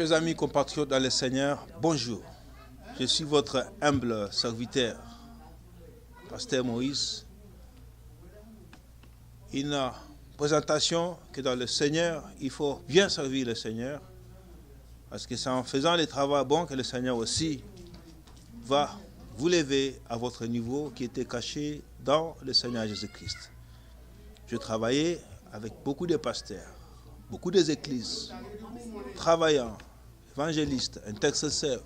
Chers amis compatriotes dans le Seigneur, bonjour. Je suis votre humble serviteur, Pasteur Moïse. Une présentation que dans le Seigneur, il faut bien servir le Seigneur, parce que c'est en faisant les travaux bons que le Seigneur aussi va vous lever à votre niveau qui était caché dans le Seigneur Jésus-Christ. Je travaillais avec beaucoup de pasteurs, beaucoup des églises, travaillants, évangélistes, intercesseurs.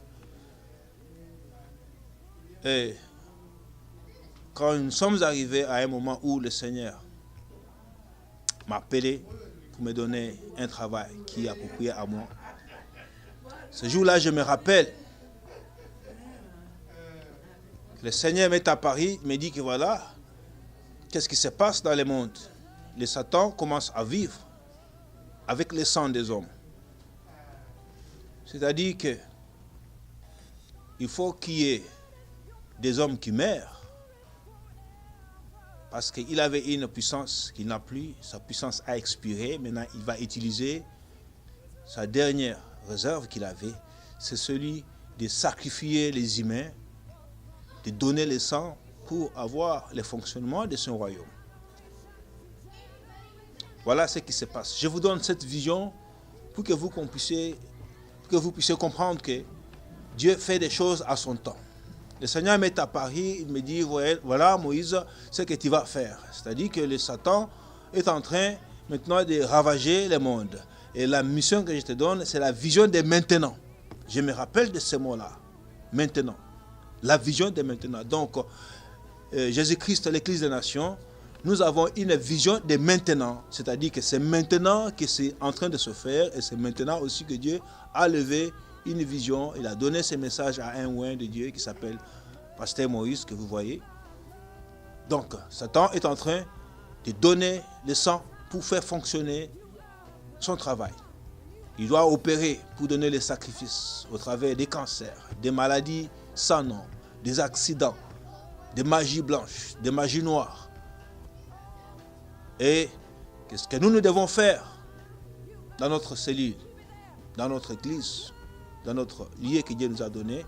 Et quand nous sommes arrivés à un moment où le Seigneur m'a appelé pour me donner un travail qui est approprié à moi, ce jour-là, je me rappelle que le Seigneur m'est apparu, il me dit que voilà, qu'est-ce qui se passe dans le monde? Le Satan commence à vivre avec le sang des hommes. C'est-à-dire que il faut qu'il y ait des hommes qui meurent, parce qu'il avait une puissance qu'il n'a plus, sa puissance a expiré, maintenant il va utiliser sa dernière réserve qu'il avait, c'est celui de sacrifier les humains, de donner le sang pour avoir le fonctionnement de son royaume. Voilà ce qui se passe. Je vous donne cette vision pour que vous puissiez comprendre que Dieu fait des choses à son temps. Le Seigneur m'est apparu, il me dit, voilà Moïse, ce que tu vas faire. C'est-à-dire que le Satan est en train maintenant de ravager le monde. Et la mission que je te donne, c'est la vision de maintenant. Je me rappelle de ce mot-là, maintenant. La vision de maintenant. Donc, Jésus-Christ, l'Église des Nations, nous avons une vision de maintenant. C'est-à-dire que c'est maintenant que c'est en train de se faire et c'est maintenant aussi que Dieu a levé une vision. Il a donné ce message à un oint de Dieu qui s'appelle Pasteur Moïse, que vous voyez. Donc, Satan est en train de donner le sang pour faire fonctionner son travail. Il doit opérer pour donner les sacrifices au travers des cancers, des maladies sans nom, des accidents, des magies blanches, des magies noires. Et qu'est-ce que nous devons faire dans notre cellule, dans notre église, dans notre lieu que Dieu nous a donné?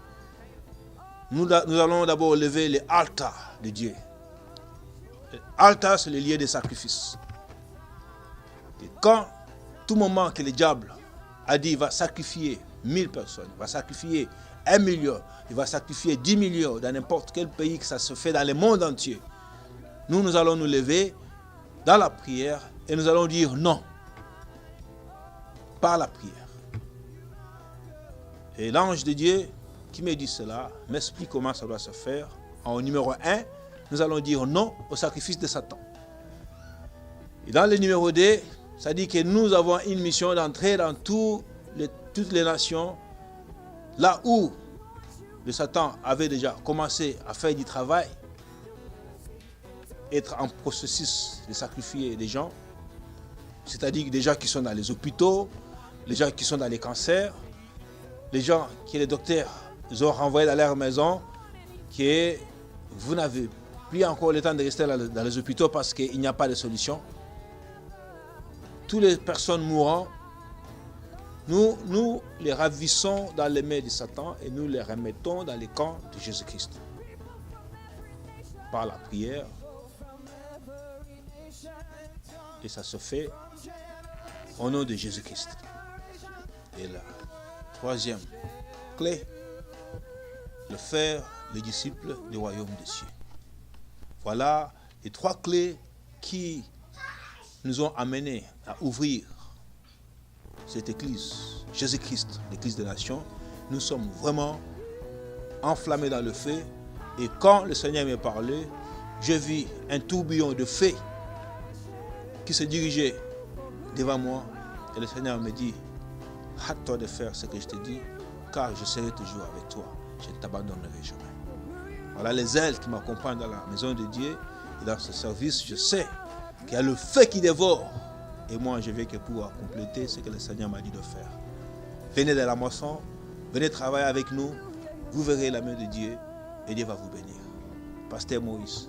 Nous allons d'abord lever les altars de Dieu. L'altar, c'est le lieu de sacrifice. Et quand, tout moment que le diable a dit, il va sacrifier 1000 personnes, il va sacrifier 1 million, il va sacrifier 10 millions dans n'importe quel pays que ça se fait dans le monde entier, nous allons nous lever dans la prière et nous allons dire non par la prière. Et l'ange de Dieu qui me dit cela m'explique comment ça doit se faire. En numéro 1, nous allons dire non au sacrifice de Satan. Et dans le numéro 2, ça dit que nous avons une mission d'entrer dans toutes les nations, là où le Satan avait déjà commencé à faire du travail, être en processus de sacrifier des gens, c'est-à-dire des gens qui sont dans les hôpitaux, les gens qui sont dans les cancers, les gens que les docteurs ont renvoyés dans leur maison, que vous n'avez plus encore le temps de rester dans les hôpitaux parce qu'il n'y a pas de solution. Toutes les personnes mourant, nous les ravissons dans les mains de Satan et nous les remettons dans les camps de Jésus-Christ. Par la prière. Et ça se fait au nom de Jésus-Christ. Et la troisième clé, le faire les disciples du royaume des cieux. Voilà les 3 clés qui nous ont amenés à ouvrir cette église, Jésus-Christ, l'église des nations. Nous sommes vraiment enflammés dans le feu. Et quand le Seigneur m'a parlé, je vis un tourbillon de feu qui se dirigeait devant moi. Et le Seigneur me dit, hâte-toi de faire ce que je te dis, car je serai toujours avec toi. Je ne t'abandonnerai jamais. Voilà les ailes qui m'accompagnent dans la maison de Dieu. Et dans ce service, je sais qu'il y a le feu qui dévore. Et moi, je vais que pouvoir compléter ce que le Seigneur m'a dit de faire. Venez de la moisson, venez travailler avec nous. Vous verrez la main de Dieu et Dieu va vous bénir. Pasteur Moïse.